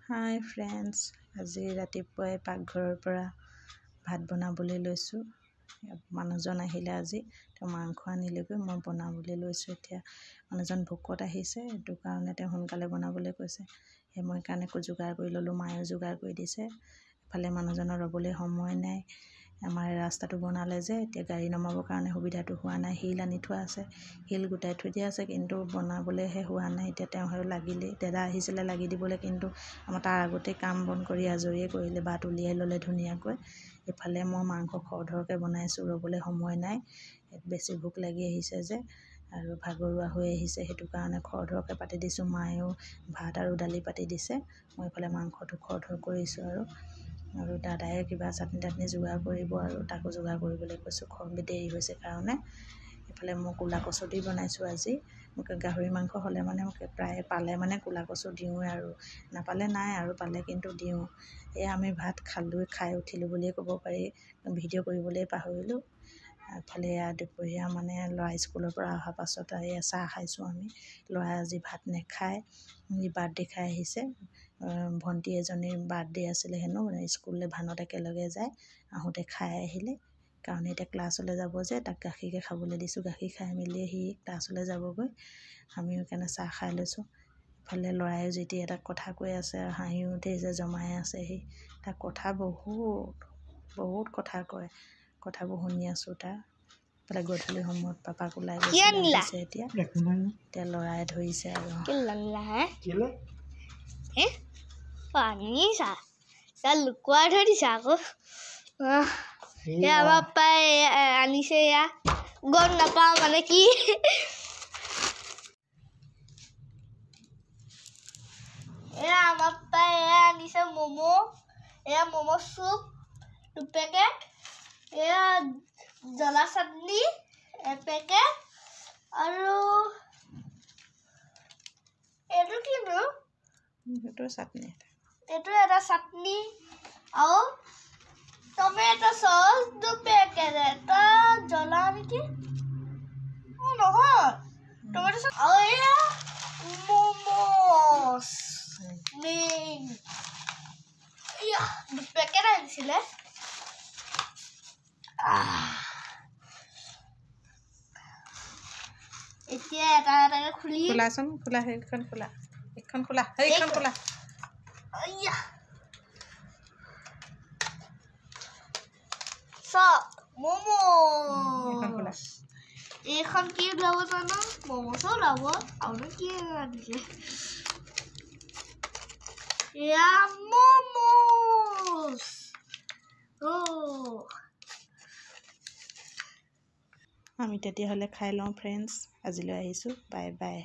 হাই friends, আজি ৰাতিপুৱাই পাকঘৰৰ পৰা ভাত বনাবলৈ লৈছোঁ। মানুহজন আহিলে আজি, তেওঁ মাংস আনিলেগৈ, মই বনাবলৈ লৈছোঁ। এতিয়া মানুহজন ভোকত আহিছে, সেইটো কাৰণে তেওঁ সোনকালে বনাবলৈ কৈছে। সেই মই কাৰণে যোগাৰ কৰি ল'লোঁ, মায়েও যোগাৰ কৰি দিছে। এফালে মানুহজনৰ ৰ'বলৈ সময় নাই। আমাৰ ৰাস্তাটো বনালে যে, এতিয়া গাড়ী নমাবৰ কাৰণে সুবিধাটো হোৱা নাই। শিল আনি থোৱা আছে, শিল গোটাই থৈ দিয়া আছে, কিন্তু বনাবলৈহে হোৱা নাই। এতিয়া তেওঁ সেই লাগিলেই, দাদা আহিছিলে লাগি দিবলৈ, কিন্তু আমাৰ তাৰ আগতেই কাম বন কৰি আজৰিয়ে কৰিলে, বাট উলিয়াই ল'লে ধুনীয়াকৈ। ইফালে মই মাংস খৰধৰকৈ বনাইছোঁ, ৰ'বলৈ সময় নাই। বেছি ভোক লাগি আহিছে যে, আৰু ভাগৰুৱা হৈ আহিছে, সেইটো কাৰণে খৰধৰকৈ পাতি দিছোঁ। মায়েও ভাত আৰু দালি পাতি দিছে, মই এইফালে মাংসটো খৰধৰ কৰিছোঁ। আৰু দাদায়ে কিবা চাটনি তাটনি যোগাৰ কৰিব, আৰু তাকো যোগাৰ কৰিবলৈ কৈছোঁ, দেৰি হৈছে কাৰণে। এইফালে মই ক'লা কচু দি বনাইছোঁ আজি। মোক গাহৰি মাংস হ'লে মানে মোক প্ৰায় পালে মানে ক'লা কচু দিওঁৱে, আৰু নাপালে নাই, আৰু পালে কিন্তু দিওঁ। এয়া আমি ভাত খাই উঠিলোঁ বুলিয়ে ক'ব পাৰি, ভিডিঅ' কৰিবলৈ পাহৰিলোঁ। এফালে দুপৰীয়া মানে ল'ৰা স্কুলৰ পৰা অহাৰ পাছত এয়া চাহ খাইছোঁ আমি। ল'ৰাই আজি ভাত নাখায়, বাৰ্থডে খাই আহিছে। ভণ্টি এজনীৰ বাৰ্থডে আছিলে হেনো, স্কুললৈ ভানত একেলগে যায়, আহোঁতে খাই আহিলে। কাৰণ এতিয়া ক্লাছলৈ যাব যে, তাক গাখীৰকে খাবলৈ দিছোঁ। গাখীৰ খাই মেলি সি ক্লাছলৈ যাবগৈ, আমিও সেইকাৰণে চাহ খাই লৈছোঁ। ইফালে ল'ৰায়ো যেতিয়া এটা কথা কৈ আছে, হাঁহিও উঠিছে, জমাই আছে সি। তাক কথা বহুত কথা কয়, কথাবোৰ শুনি আছোঁ তাৰ। ইফালে গধূলি সময়ত পাপাক ওলাই গৈছে, এতিয়া ল'ৰাই ধৰিছে আৰু লুকুৱাই থৈ দিছে আকৌ। আমাৰ পাপাই আনিছে, এয়া গম নাপাওঁ মানে কি। এয়া আমাৰ পাপাই এয়া আনিছে ম'ম', এয়া ম'ম' চুপ 2 পেকেট, এয়া জ্বলা চাটনি 1 পেকেট, আৰু এইটো কিনো, এইটো এটা চাটনি, আৰু টমেটো চচ 2 পেকেট, এটা জ্বলা নেকি, নহয় টমেটো চচ, আৰু এয়া ম'ম'চ এয়া 2 পেকেট আনিছিলে। এতিয়া এটা এটাকে খোলাচোন, খোলা সেইখন খোলা, এইখন খোলা, সেইখন খোলা। চব ম'ম', এইখন কি ওলাব জানো, ম'ম'চো ওলাব, আৰু কি আনিছে, এয়া ম'ম'চ। আমি তেতিয়াহ'লে খাই লওঁ ফ্ৰেণ্ডছ, আজিলৈ আহিছোঁ, বাই বাই।